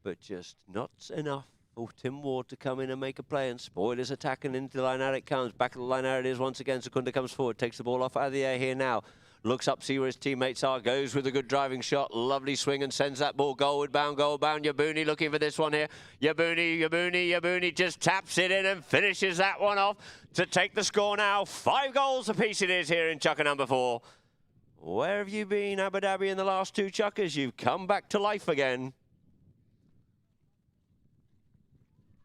but just not enough for Tim Ward to come in and make a play and spoil his attack, and into the line out it comes. Back of the line out it is once again. Secundo comes forward, takes the ball off out of the air here now. Looks up, see where his teammates are, goes with a good driving shot, lovely swing and sends that ball goalward bound. Yabuni looking for this one here. Yabuni just taps it in and finishes that one off to take the score now. 5 goals apiece it is here in chukker number 4. Where have you been, Abu Dhabi, in the last 2 chukkers? You've come back to life again.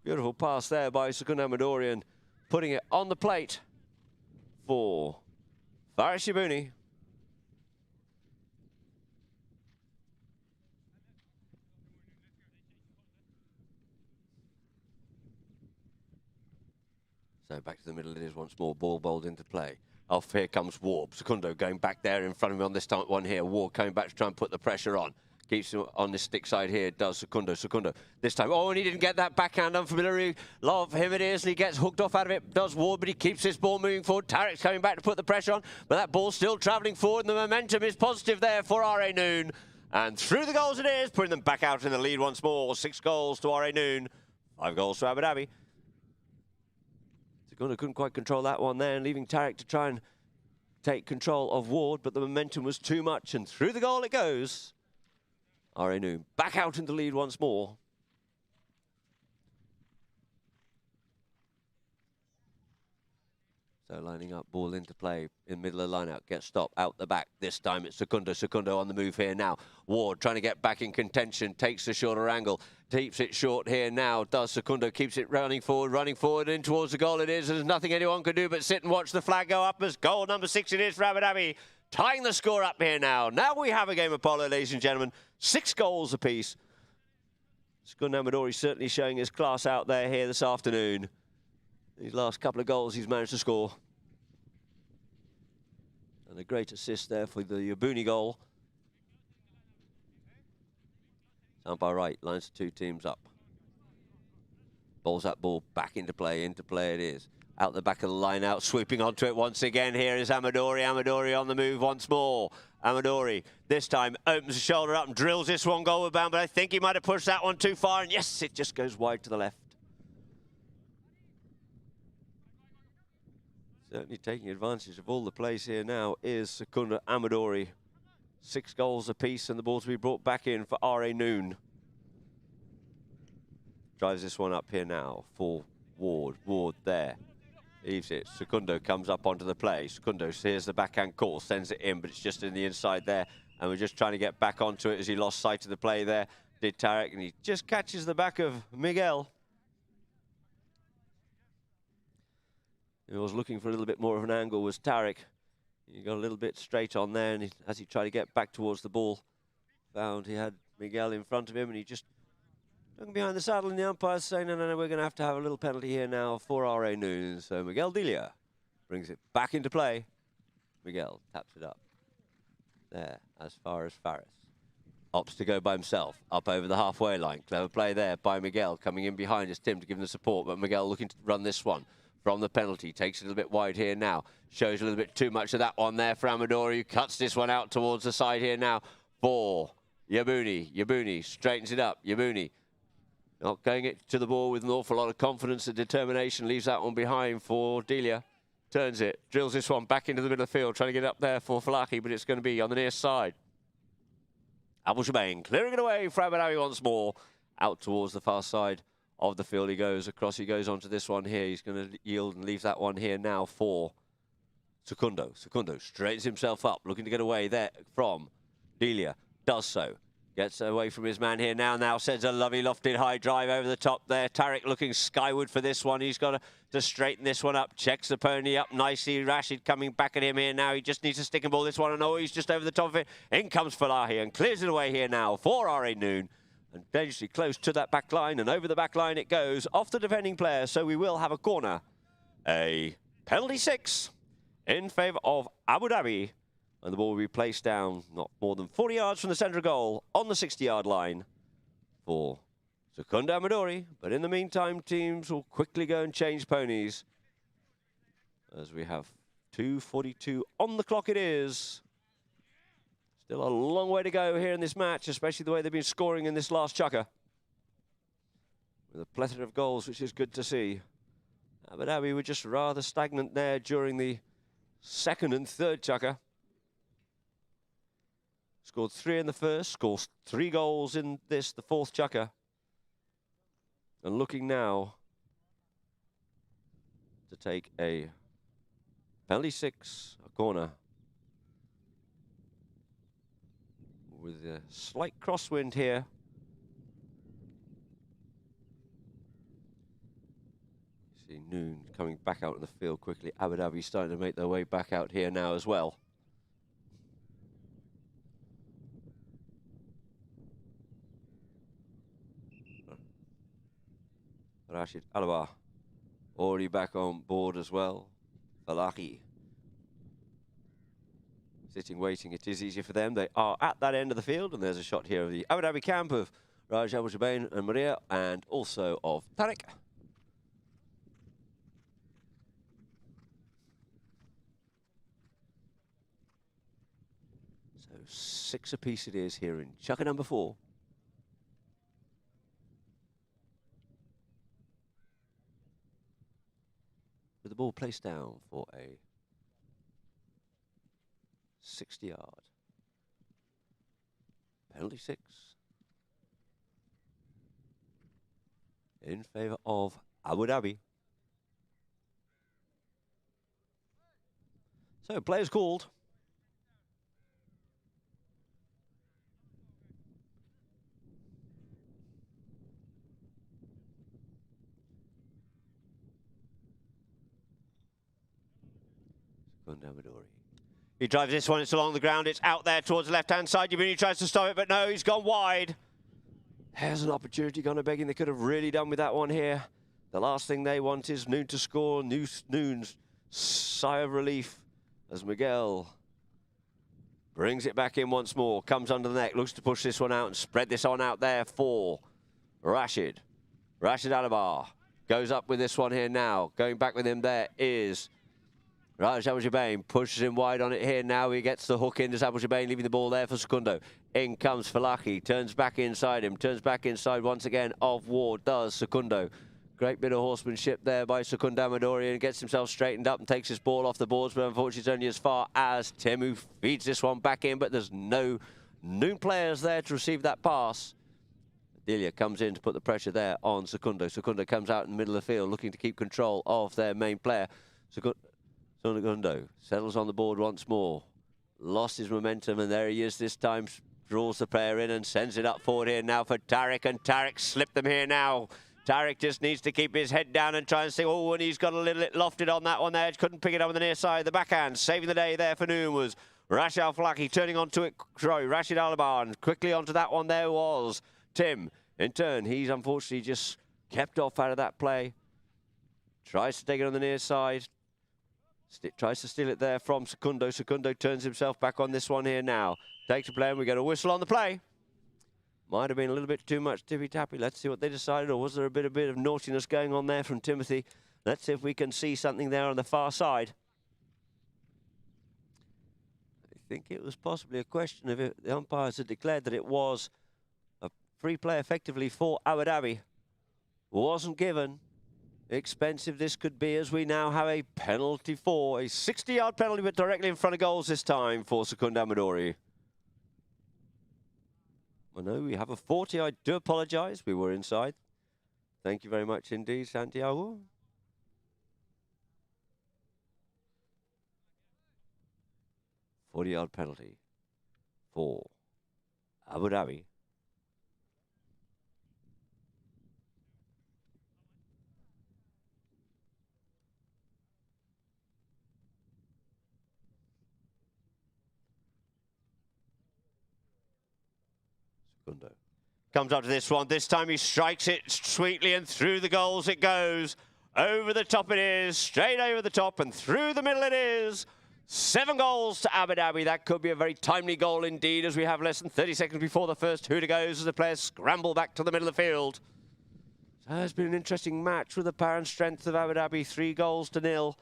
Beautiful pass there by Secundo Amadorian, putting it on the plate for Faris Yabuni. So back to the middle it is once more, ball bowled into play. Off here comes Ward. Secundo going back there in front of him on this time one here. Ward coming back to try and put the pressure on. Keeps him on this stick side here, does Secundo. Secundo this time. Oh, and he didn't get that backhand. Unfamiliar lot for him it is, and he gets hooked off out of it. Does Ward, but he keeps this ball moving forward. Tarek's coming back to put the pressure on, but that ball's still travelling forward, and the momentum is positive there for RA Noon. And through the goals it is, putting them back out in the lead once more. 6 goals to RA Noon, 5 goals to Abu Dhabi. Secundo couldn't quite control that one there, and leaving Tarek to try and take control of Ward, but the momentum was too much, and through the goal it goes. RA Noon back out in the lead once more. So lining up, ball into play in middle of the line out, gets stopped out the back. This time it's Secundo. Secundo on the move here now. Ward trying to get back in contention, takes the shorter angle, keeps it short here now. Does Secundo, keeps it running forward in towards the goal it is. There's nothing anyone can do but sit and watch the flag go up as goal number 6 it is for Abu Dhabi. Tying the score up here now. Now we have a game of polo, ladies and gentlemen. 6 goals apiece. Secundo Amadori certainly showing his class out there here this afternoon. These last couple of goals he's managed to score. And a great assist there for the Yabuni goal. Umpire right, lines the 2 teams up. Ball's that ball back into play it is. Out the back of the line out, sweeping onto it once again. Here is Amadori. Amadori on the move once more. Amadori this time opens the shoulder up and drills this one goal bound, but I think he might have pushed that one too far, and yes, it just goes wide to the left. Certainly taking advantage of all the plays here now is Secundo Amadori. 6 goals apiece, and the ball to be brought back in for RA Noon. Drives this one up here now for Ward. Ward there. Leaves it. Secundo comes up onto the play. Secundo hears the backhand call, sends it in, but it's just in the inside there. And we're just trying to get back onto it as he lost sight of the play there. Did Tarek, and he just catches the back of Miguel. He was looking for a little bit more of an angle, was Tarek. He got a little bit straight on there, and as he tried to get back towards the ball, found he had Miguel in front of him, and he just looking behind the saddle, and the umpire's saying, no, we're going to have a little penalty here now for RA Noon. So Miguel Delia brings it back into play. Miguel taps it up there as far as Faris. Opts to go by himself, up over the halfway line. Clever play there by Miguel. Coming in behind is Tim to give him the support, but Miguel looking to run this one from the penalty. Takes it a little bit wide here now. Shows a little bit too much of that one there for Amadori, who cuts this one out towards the side here now for Yabuni. Yabuni straightens it up. Yabuni not going it to the ball with an awful lot of confidence and determination. Leaves that one behind for Delia. Turns it, drills this one back into the middle of the field, trying to get it up there for Falaki, but it's going to be on the near side. Abu Shabain clearing it away for Abu Dhabi once more. Out towards the far side of the field he goes. Across he goes onto this one here. He's going to yield and leave that one here now for Secundo. Secundo straightens himself up, looking to get away there from Delia. Does so. Gets away from his man here now sends a lovely lofted high drive over the top there. Tarek looking skyward for this one. He's got to straighten this one up. Checks the pony up nicely. Rashid coming back at him here now. He just needs to stick and ball this one. And oh, he's just over the top of it. In comes Falahi and clears it away here now for RA Noon. And dangerously close to that back line. And over the back line it goes off the defending player. So we will have a corner. A penalty 6 in favour of Abu Dhabi. And the ball will be placed down not more than 40 yards from the centre goal on the 60-yard line for Secundo Amadori. But in the meantime, teams will quickly go and change ponies as we have 2:42 on the clock it is. Still a long way to go here in this match, especially the way they've been scoring in this last chukker. With a plethora of goals, which is good to see. Abu Dhabi were just rather stagnant there during the second and third chukker. Scored 3 in the first, scores 3 goals in this, the 4th chukker. And looking now to take a penalty 6, a corner. With a slight crosswind here. You see Noon coming back out in the field quickly. Abu Dhabi starting to make their way back out here now as well. Rashid Alaba already back on board as well. Falaki. Sitting, waiting, it is easier for them. They are at that end of the field, and there's a shot here of the Abu Dhabi camp of Raj Al Jubain and Maria, and also of Tariq. So 6 apiece it is here in chukker number 4. With the ball placed down for a 60-yard. Penalty 6. In favour of Abu Dhabi. So, players called. He drives this one, it's along the ground, it's out there towards the left-hand side. Yabuni tries to stop it, but no, he's gone wide. There's an opportunity gone begging. They could have really done with that one here. The last thing they want is Noon to score. Noon's sigh of relief as Miguel brings it back in once more. Comes under the neck, looks to push this one out and spread this on out there for Rashid. Rashid Alabar goes up with this one here now. Going back with him there is Raj Al Jubain, pushes him wide on it here now. He gets the hook in. Does Al Jubain, leaving the ball there for Secundo. In comes Falaki, turns back inside him, turns back inside once again of Ward, does Secundo. Great bit of horsemanship there by Secundo Amadori, and gets himself straightened up and takes his ball off the boards, but unfortunately it's only as far as Tim, who feeds this one back in, but there's no Noon players there to receive that pass. Delia comes in to put the pressure there on Secundo. Secundo comes out in the middle of the field looking to keep control of their main player. Secundo settles on the board once more. Lost his momentum, and there he is this time. Draws the player in and sends it up forward here now for Tariq, and Tariq slipped them here now. Tariq just needs to keep his head down and try and see. Oh, and he's got a little bit lofted on that one there. Couldn't pick it up on the near side. The backhand saving the day there for Noon was Rashid Al-Falaki, turning onto it. Rashid Alaban quickly onto that one. There was Tim. In turn, he's unfortunately just kept off out of that play. Tries to take it on the near side. Tries to steal it there from Secundo. Secundo turns himself back on this one here now. Takes a play, and we get a whistle on the play. Might have been a little bit too much tippy-tappy. Let's see what they decided, or was there a bit of naughtiness going on there from Timothy? Let's see if we can see something there on the far side. I think it was possibly a question of if the umpires had declared that it was a free play effectively for Abu Dhabi. Wasn't given. Expensive this could be, as we now have a penalty for a 60-yard penalty, but directly in front of goals this time for Secundo Amadori. I know we have a 40. I do apologise. We were inside. Thank you very much indeed, Santiago. $40-yard penalty for Abu Dhabi. Comes up to this one. This time he strikes it sweetly, and through the goals it goes. Over the top it is. Straight over the top and through the middle it is. 7 goals to Abu Dhabi. That could be a very timely goal indeed, as we have less than 30 seconds before the first hooter goes, as the players scramble back to the middle of the field. So it's been an interesting match with the power and strength of Abu Dhabi. 3 goals to 0.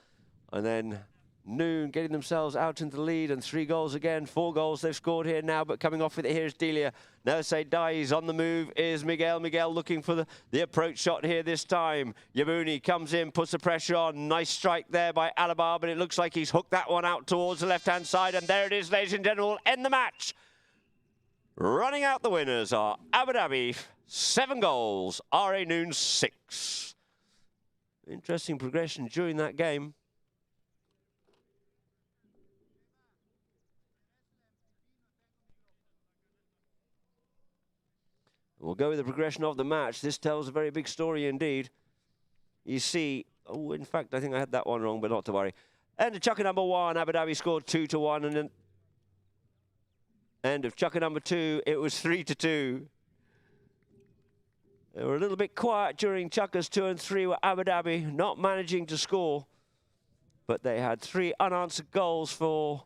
And then Noon getting themselves out into the lead, and 3 goals again. 4 goals they've scored here now, but coming off with it here is Delia. Now Zayed dies. On the move is Miguel. Miguel looking for the approach shot here this time. Yabuni comes in, puts the pressure on. Nice strike there by Alabar, but it looks like he's hooked that one out towards the left-hand side, and there it is, ladies and gentlemen. We'll end the match. Running out the winners are Abu Dhabi, 7 goals, RA Noon 6. Interesting progression during that game. We'll go with the progression of the match. This tells a very big story indeed. You see, oh, in fact, I think I had that one wrong, but not to worry. End of chukker number 1, Abu Dhabi scored 2-1, and then end of chukker number 2, it was 3-2. They were a little bit quiet during chukkers 2 and 3, with Abu Dhabi not managing to score, but they had 3 unanswered goals for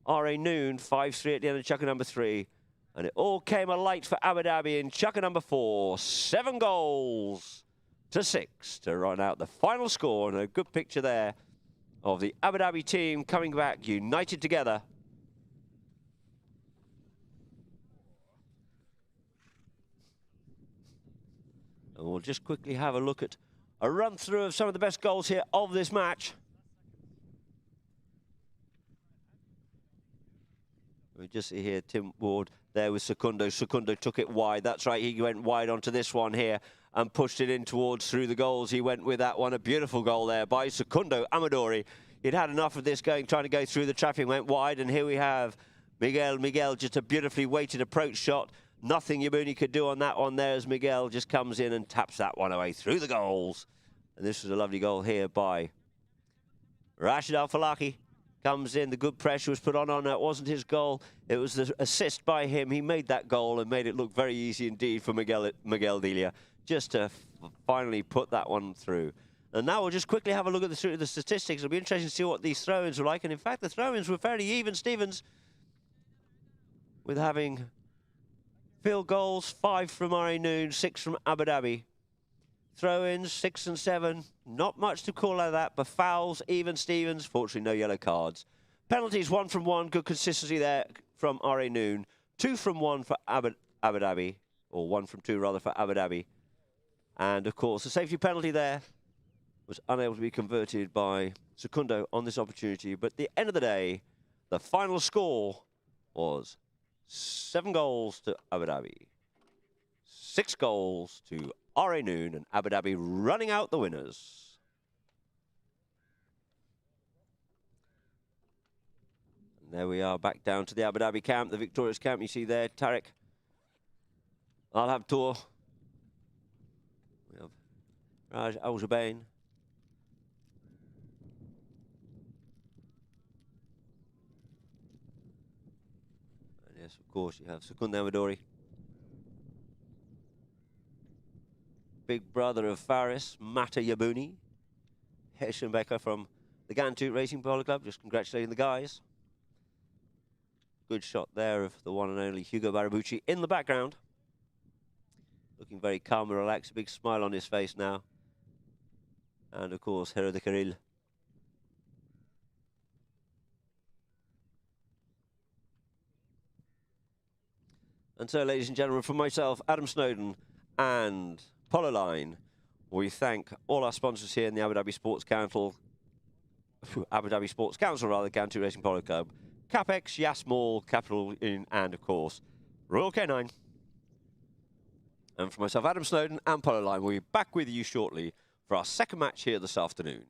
RA Noon, 5-3 at the end of chukker number 3. And it all came alight for Abu Dhabi in chukker number 4. 7 goals to 6 to run out the final score. And a good picture there of the Abu Dhabi team coming back united together. And we'll just quickly have a look at a run through of some of the best goals here of this match. We just see here Tim Ward there with Secundo. Secundo took it wide. That's right, he went wide onto this one here and pushed it in towards through the goals. He went with that one. A beautiful goal there by Secundo Amadori. He'd had enough of this trying to go through the traffic, went wide, and here we have Miguel, just a beautifully weighted approach shot. Nothing Yabuni could do on that one there as Miguel just comes in and taps that one away through the goals. And this was a lovely goal here by Rashid Al-Falaki. Comes in, the good pressure was put on. It wasn't his goal. It was the assist by him. He made that goal and made it look very easy indeed for Miguel Delia just to finally put that one through. And now we'll just quickly have a look at the statistics. It'll be interesting to see what these throw-ins were like. And in fact, the throw-ins were fairly even, Stevens, with having field goals, 5 from RA Noon, 6 from Abu Dhabi. Throw-ins, 6 and 7. Not much to call out of that, but fouls, even Stevens. Fortunately, no yellow cards. Penalties, 1 from 1. Good consistency there from RA Noon. 2 from 1 for Abu Dhabi, or 1 from 2 rather for Abu Dhabi. And of course, the safety penalty there was unable to be converted by Secundo on this opportunity. But at the end of the day, the final score was 7 goals to Abu Dhabi, 6 goals to RA Noon, and Abu Dhabi running out the winners. And there we are, back down to the Abu Dhabi camp, the victorious camp. You see there, Tariq Al-Habtour. We have Raj Al-Jubain. And yes, of course, you have Secundo Amadori. Big brother of Faris, Mata Yabuni. Heshenbecker from the Ghantoot Racing Polo Club, just congratulating the guys. Good shot there of the one and only Hugo Barabucci in the background. Looking very calm and relaxed, a big smile on his face now. And of course, Hero de Carril. And so, ladies and gentlemen, from myself, Adam Snowden, and Polo Line, we thank all our sponsors here in the Abu Dhabi Sports Council, Ghantoot Racing Polo Club, Capex, Yas Mall, Capital Inn, and of course, Royal K9. And for myself, Adam Snowden, and Polo Line, we'll be back with you shortly for our second match here this afternoon.